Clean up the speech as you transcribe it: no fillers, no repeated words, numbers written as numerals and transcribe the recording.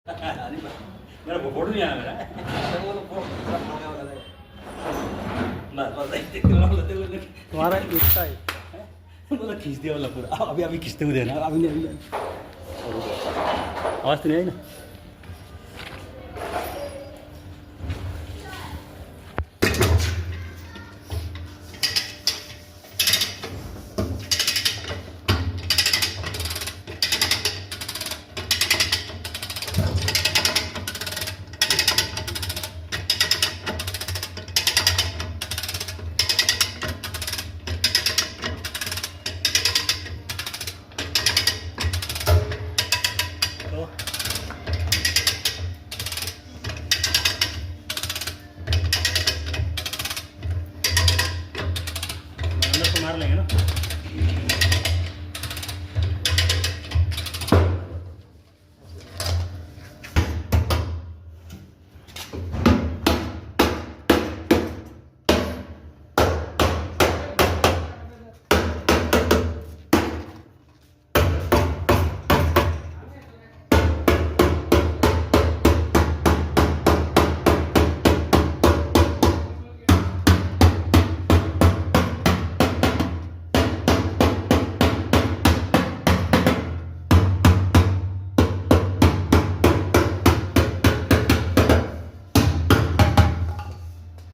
मेरा फोटो नहीं आया मेरा तुम्हारा इच्छा है मतलब खींच दिया वाला पूरा अभी अभी खींचते हुए देना अभी नहीं आवाज तो नहीं आई ना